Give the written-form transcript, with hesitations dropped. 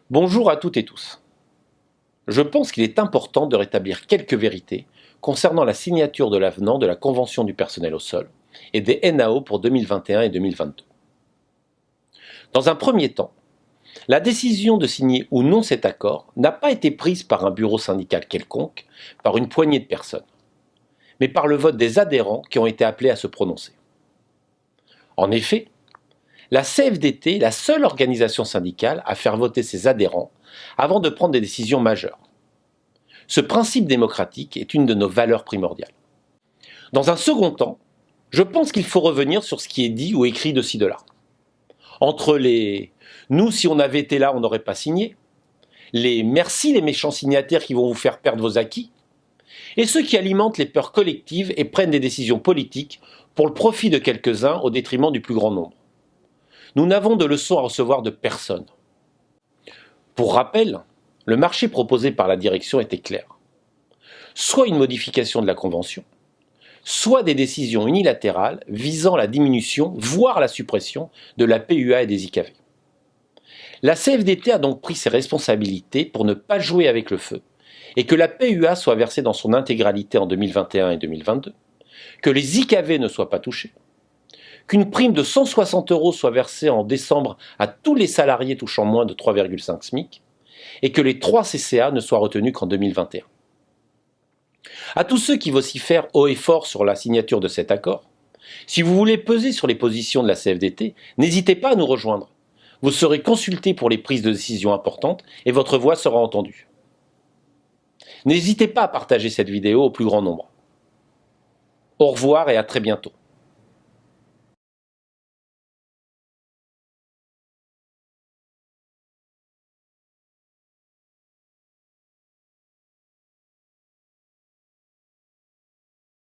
Bonjour à toutes et tous. Je pense qu'il est important de rétablir quelques vérités concernant la signature de l'avenant de la Convention du personnel au sol et des NAO pour 2021 et 2022. Dans un premier temps, la décision de signer ou non cet accord n'a pas été prise par un bureau syndical quelconque, par une poignée de personnes, mais par le vote des adhérents qui ont été appelés à se prononcer. En effet, la CFDT est la seule organisation syndicale à faire voter ses adhérents avant de prendre des décisions majeures. Ce principe démocratique est une de nos valeurs primordiales. Dans un second temps, je pense qu'il faut revenir sur ce qui est dit ou écrit de ci de là. Entre les « nous, si on avait été là, on n'aurait pas signé », les « merci les méchants signataires qui vont vous faire perdre vos acquis », et ceux qui alimentent les peurs collectives et prennent des décisions politiques pour le profit de quelques-uns au détriment du plus grand nombre. Nous n'avons de leçons à recevoir de personne. Pour rappel, le marché proposé par la direction était clair. Soit une modification de la Convention, soit des décisions unilatérales visant la diminution, voire la suppression, de la PUA et des IKV. La CFDT a donc pris ses responsabilités pour ne pas jouer avec le feu, et que la PUA soit versée dans son intégralité en 2021 et 2022, que les IKV ne soient pas touchés, qu'une prime de 160 € soit versée en décembre à tous les salariés touchant moins de 3,5 SMIC, et que les 3 CCA ne soient retenus qu'en 2021. À tous ceux qui vocifèrent haut et fort sur la signature de cet accord, si vous voulez peser sur les positions de la CFDT, n'hésitez pas à nous rejoindre. Vous serez consultés pour les prises de décision importantes et votre voix sera entendue. N'hésitez pas à partager cette vidéo au plus grand nombre. Au revoir et à très bientôt.